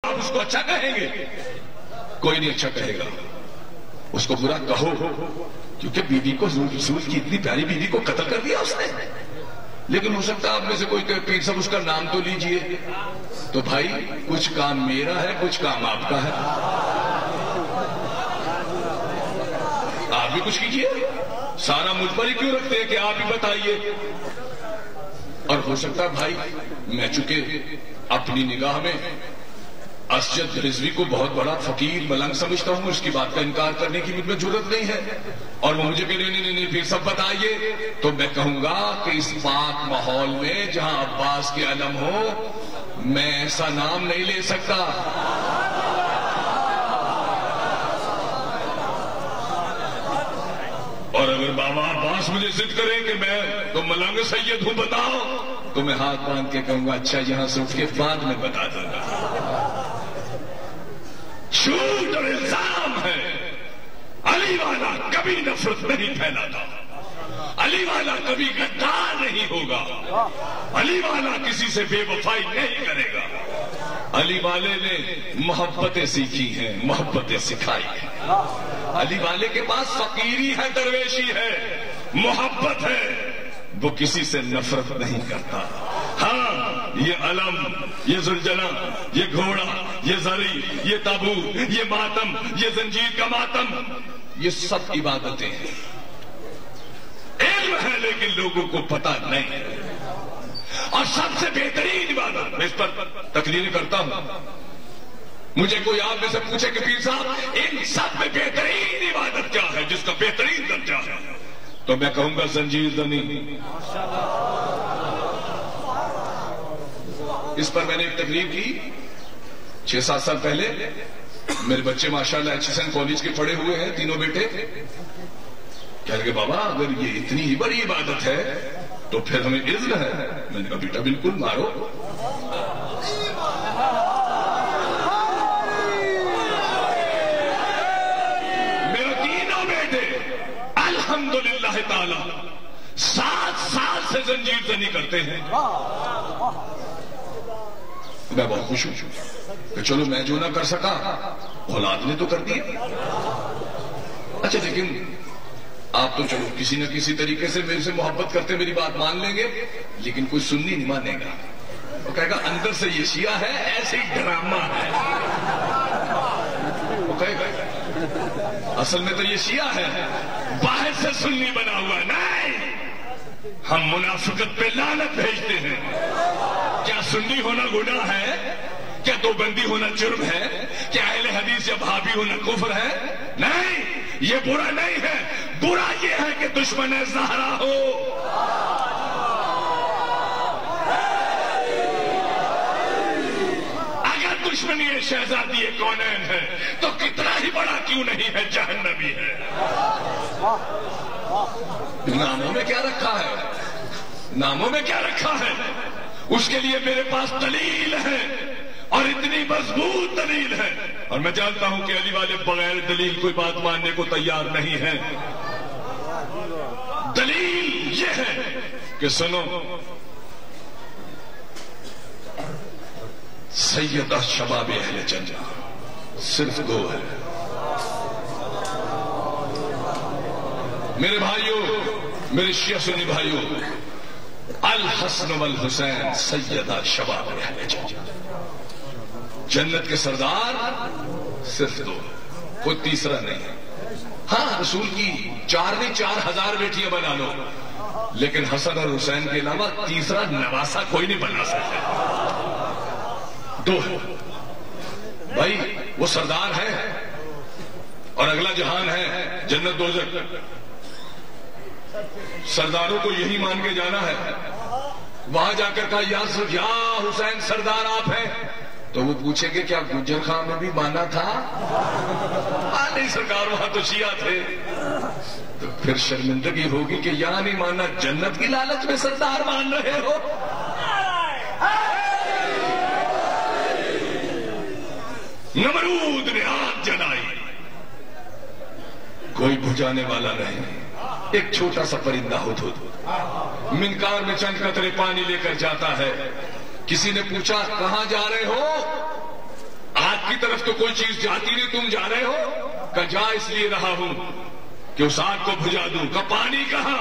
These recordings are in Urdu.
آپ اس کو اچھا کہیں گے؟ کوئی نہیں اچھا کہے گا. اس کو برا کہو کیونکہ بیوی کو رسول کی اتنی پیاری بیوی کو قتل کر دیا اس نے. لیکن ہو سکتا ہے آپ میں سے کوئی پیر صاحب اس کا نام تو لیجئے. تو بھائی کچھ کام میرا ہے کچھ کام آپ کا ہے. آپ بھی کچھ کیجئے. سارا مجھ پر ہی کیوں رکھتے ہیں کہ آپ ہی بتائیے. اور ہو سکتا ہے بھائی میں چونکہ اپنی نگاہ میں اسجد رضوی کو بہت بڑا فقیر ملنگ سمجھتا ہوں, اس کی بات کا انکار کرنے کی مجھ میں ضرورت نہیں ہے. اور وہ مجھے کہ نہیں پھر سب بتائیے, تو میں کہوں گا کہ اس پاک ماحول میں جہاں عباس کے علم ہو میں ایسا نام نہیں لے سکتا. اور اگر بابا عباس مجھے ضد کرے کہ میں تو ملنگ سید ہوں بتاؤ, تو میں ہاتھ باندھ کے کہوں گا اچھا یہاں سے اٹھ کے بعد میں بتا دوں گا. جھوٹ اور الزام ہے. علی والا کبھی نفرت نہیں پھیلاتا. علی والا کبھی غدار نہیں ہوگا. علی والا کسی سے بے وفائی نہیں کرے گا. علی والے نے محبتیں سیکھی ہیں, محبتیں سکھائی ہیں. علی والے کے پاس فقیری ہے, درویشی ہے, محبت ہے. وہ کسی سے نفرت نہیں کرتا. ہاں یہ علم, یہ زلجلہ, یہ گھوڑا, یہ زری, یہ تابوت, یہ ماتم, یہ زنجیر کا ماتم, یہ سب عبادتیں ہیں. علم ہے لیکن لوگوں کو پتہ نہیں ہے. اور سب سے بہترین عبادت, میں اس پر تقریر کرتا ہوں, مجھے کوئی آپ میں سے پوچھے کہ پیر صاحب ان سب میں بہترین عبادت کیا ہے, جس کا بہترین درجہ ہے, تو میں کہوں گا زنجیر زنی. اس پر میں نے ایک تقریر کی 6-7 سال پہلے. میرے بچے ماشاءاللہ ایچ ایس این کالج کے پڑھے ہوئے ہیں, تینوں بیٹے. کہہ لگے بابا اگر یہ اتنی ہی بڑی عبادت ہے تو پھر ہمیں اذن ہے. میں نے کہا بیٹا بالکل مارو. میرے تینوں بیٹے الحمدللہ تعالی 7 سال سے زنجیر زنی کرتے ہیں. میں بہت خوش ہوں کہ چلو میں جو نہ کر سکا اولاد نے تو کر دیا. اچھا لیکن آپ تو چلو کسی نہ کسی طریقے سے میرے سے محبت کرتے میری بات مان لیں گے, لیکن کوئی سنی نہیں مانے گا. وہ کہے گا اندر سے یہ شیعہ ہے, ایسے ہی ڈرامہ ہے. وہ کہے گا اصل میں تو یہ شیعہ ہے, باہر سے سنی بنا ہوا. نہیں, ہم منافقت پہ لعنت بھیجتے ہیں. کیا سنی ہونا گناہ ہے؟ کیا دوبندی ہونا جرم ہے؟ کیا اہل حدیث یا بھابی ہونا کفر ہے؟ نہیں, یہ برا نہیں ہے. برا یہ ہے کہ دشمن زہرا ہو. اگر دشمنی شہزادی کونین ہے تو کتنا ہی بڑا کیوں نہیں ہے جہنمی ہے. ناموں میں کیا رکھا ہے, ناموں میں کیا رکھا ہے. اس کے لیے میرے پاس دلیل ہے, اور اتنی مضبوط دلیل ہے. اور میں جانتا ہوں کہ علی والے بغیر دلیل کوئی بات ماننے کو تیار نہیں ہے. دلیل یہ ہے کہ سنو, سیدہ شباب اہل جنت صرف 2 ہے. میرے بھائیوں, میرے شیعہ سنی بھائیوں, الحسن والحسین سیدہ شباب اہل جنت. جنت کے سردار صرف 2 ہے, کوئی تیسرا نہیں ہے. ہاں رسول کی 4 نہیں 4000 بیٹیاں بنا لو, لیکن حسن اور حسین کے علاوہ تیسرا نواسا کوئی نہیں بنا سکتا. 2 ہے بھائی, وہ سردار ہے اور اگلا جہان ہے جنت دوزخ. سرداروں کو یہی مان کے جانا ہے. وہاں جا کر کہا یا حسین سردار آپ ہیں, تو وہ پوچھیں گے کیا گجر خان میں بھی مانا تھا؟ نہیں سرکار, وہاں تو شیعہ تھے. تو پھر شرمندگی ہوگی کہ یہاں نہیں ماننا, جنت کی لالچ میں سردار مان رہے ہو. نمرود نے آگ جلائی, کوئی بجھانے والا نہیں. ایک چھوٹا سا پرندہ ہدہد منکار میں چند قطرے پانی لے کر جاتا ہے. کسی نے پوچھا کہاں جا رہے ہو؟ طرف تو کوئی چیز جاتی نہیں، تم جا رہے ہو؟ کہ جا اس لیے رہا ہوں کہ اس آگ کو بجھا دوں۔ کہ پانی کہاں؟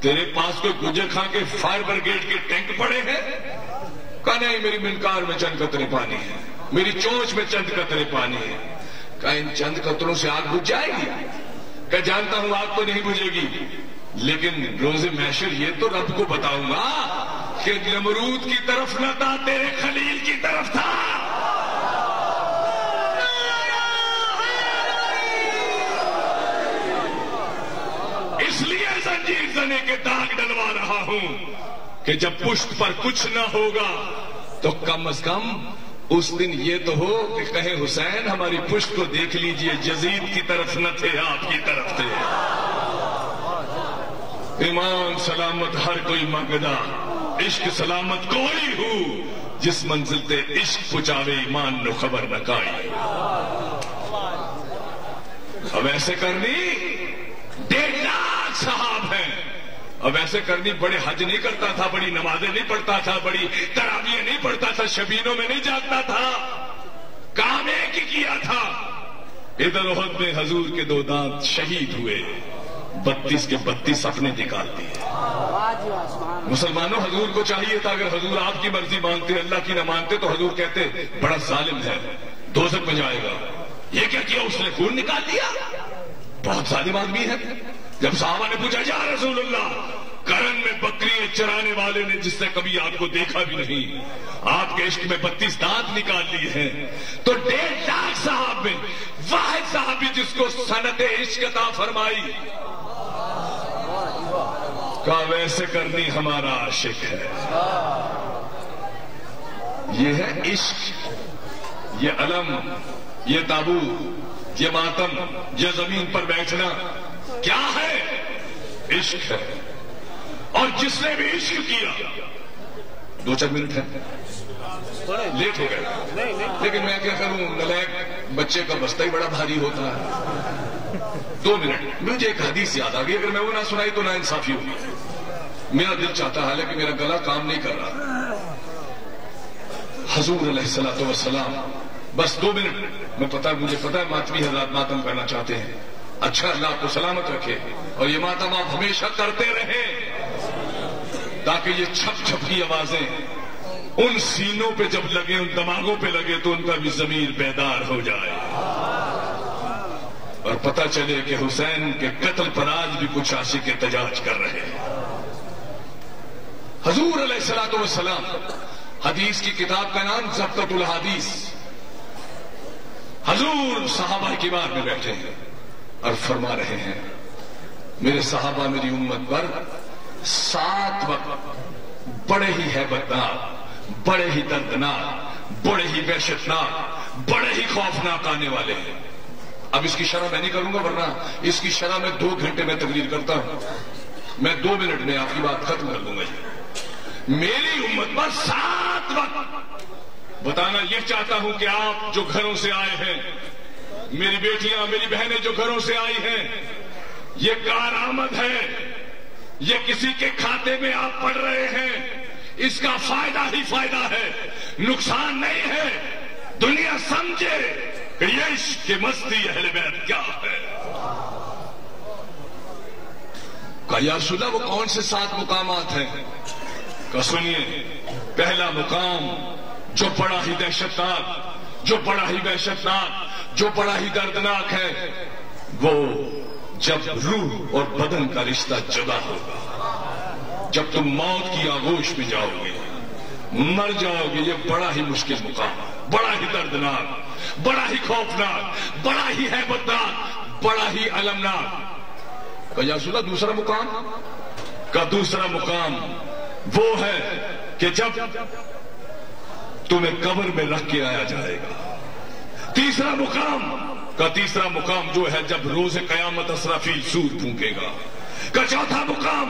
تیرے پاس کوئی گجر کھا کے فائر بریگیڈ کے ٹینک پڑے ہیں؟ کہ نہیں، میری منکار میں چند قطرے پانی ہے، میری چونچ میں چند قطرے پانی ہے۔ کہ ان چند قطروں سے آگ بجھ جائے گی؟ کہ جانتا ہوں آگ تو نہیں بجھے گی، لیکن روز محشر یہ تو رب کو بتاؤں گا کہ نمرود کی طرف نہ تھا، تیرے خلیل کی طرف تھا۔ اس لیے زنجیر زنے کے داغ ڈلوا رہا ہوں کہ جب پشت پر کچھ نہ ہوگا تو کم از کم اس دن یہ تو ہو کہ کہیں حسین ہماری پشت کو دیکھ لیجئے، یزید کی طرف نہ تھے، آپ کی طرف تھے۔ ایمان سلامت ہر کوئی منگدا، عشق سلامت کوئی ہو، جس منزل تے عشق پچاوے ایمان نو خبر نہ کائی۔ اب ایسے کرنی 1.5 لاکھ صحاب ہیں، اب ایسے کرنی بڑے حج نہیں کرتا تھا، بڑی نمازیں نہیں پڑھتا تھا، بڑی تراویح نہیں پڑھتا تھا، شبینوں میں نہیں جاگتا تھا، کام ایک ہی کیا تھا۔ ادھر احد میں حضور کے 2 دانت شہید ہوئے، 32 کے 32 اپنے نکال دیے۔ مسلمانوں، حضور کو چاہیے تھا اگر حضور آپ کی مرضی مانتے، اللہ کی نہ مانتے، تو حضور کہتے بڑا ظالم ہے، دوزخ میں جائے گا۔ یہ کیا کیا اس نے؟ خون نکال دیا، بہت ظالم آدمی ہے۔ جب صحابہ نے پوچھا یا رسول اللہ، کرن میں بکریاں چرانے والے نے جس نے کبھی آپ کو دیکھا بھی نہیں، آپ کے عشق میں 32 دانت نکال لیے ہیں، تو 1.5 لاکھ صحاب میں واحد صحابی جس کو صنعت عشق عطا فرمائی، کا ویسے کرنی ہمارا عاشق ہے۔ یہ ہے عشق، یہ علم، یہ تابوت، یہ ماتم، یہ زمین پر بیٹھنا کیا ہے؟ عشق ہے۔ اور جس نے بھی عشق کیا، 2-4 منٹ ہے، لیٹ ہو گئے، لیکن میں کیا کروں، نلائق بچے کا بستہ ہی بڑا بھاری ہوتا ہے۔ 2 منٹ، مجھے ایک حدیث یاد آ گئی، اگر میں وہ نہ سنائی تو نا انصافی ہوگی۔ میرا دل چاہتا ہے لیکن میرا گلا کام نہیں کر رہا۔ حضور علیہ الصلوۃ والسلام، بس 2 منٹ، مجھے پتا ہے ماتمی حضرات ماتم کرنا چاہتے ہیں، اچھا اللہ آپ کو سلامت رکھے، اور یہ ماتم آپ ہمیشہ کرتے رہیں تاکہ یہ چھپ چھپ کی آوازیں ان سینوں پہ جب لگے، ان دماغوں پہ لگے تو ان کا بھی ضمیر بیدار ہو جائے، اور پتہ چلے کہ حسین کے قتل پر آج بھی کچھ عاشق احتجاج کر رہے ہیں۔ حضور علیہ الصلوۃ والسلام، حدیث کی کتاب کا نام ضبطۃ الحدیث، حضور صحابہ کی بار میں بیٹھے ہیں اور فرما رہے ہیں میرے صحابہ میری امت پر 7 وقت بڑے ہی ہیبتناک، بڑے ہی دردناک، بڑے ہی وحشتناک، بڑے ہی خوفناک آنے والے ہیں۔ اب اس کی شرح میں نہیں کروں گا، ورنہ اس کی شرح میں 2 گھنٹے میں تقریر کرتا ہوں، میں 2 منٹ میں آپ کی بات ختم کر دوں گا۔ میری امت پر 7 وقت بتانا یہ چاہتا ہوں کہ آپ جو گھروں سے آئے ہیں، میری بیٹیاں میری بہنیں جو گھروں سے آئی ہیں، یہ کارآمد ہے، یہ کسی کے کھاتے میں آپ پڑھ رہے ہیں، اس کا فائدہ ہی فائدہ ہے، نقصان نہیں ہے۔ دنیا سمجھے کہ یہ عشق کی مستی اہل بیت کیا ہے۔ کہ یا رسول اللہ وہ کون سے 7 مقامات ہیں؟ کہ سنیے، پہلا مقام جو بڑا ہی دہشتناک، جو بڑا ہی وحشتناک، جو بڑا ہی دردناک ہے، وہ جب روح اور بدن کا رشتہ جدا ہوگا، جب تم موت کی آغوش میں جاؤ گے، مر جاؤ گے۔ یہ بڑا ہی مشکل مقام، بڑا ہی دردناک، بڑا ہی خوفناک، بڑا ہی ہیبتناک، بڑا ہی المناک۔ کہ یا رسول اللہ دوسرا مقام؟ کا دوسرا مقام وہ ہے کہ جب تمہیں قبر میں رکھ کے آیا جائے گا۔ تیسرا مقام، کا تیسرا مقام جو ہے جب روز قیامت اسرافیل سور پھونکے گا۔ کا چوتھا مقام،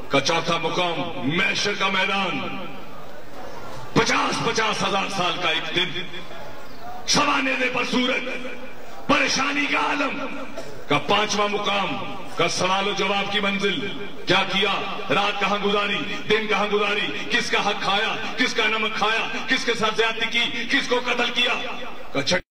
کا چوتھا مقام محشر کا میدان، 50 ہزار سال کا ایک دن، سوانے پر سورج، پریشانی کا عالم۔ کا 5واں مقام، کا سوال و جواب کی منزل، کیا کیا، رات کہاں گزاری، دن کہاں گزاری، کس کا حق کھایا، کس کا نمک کھایا، کس کے ساتھ زیادتی کی، کس کو قتل کیا۔ کا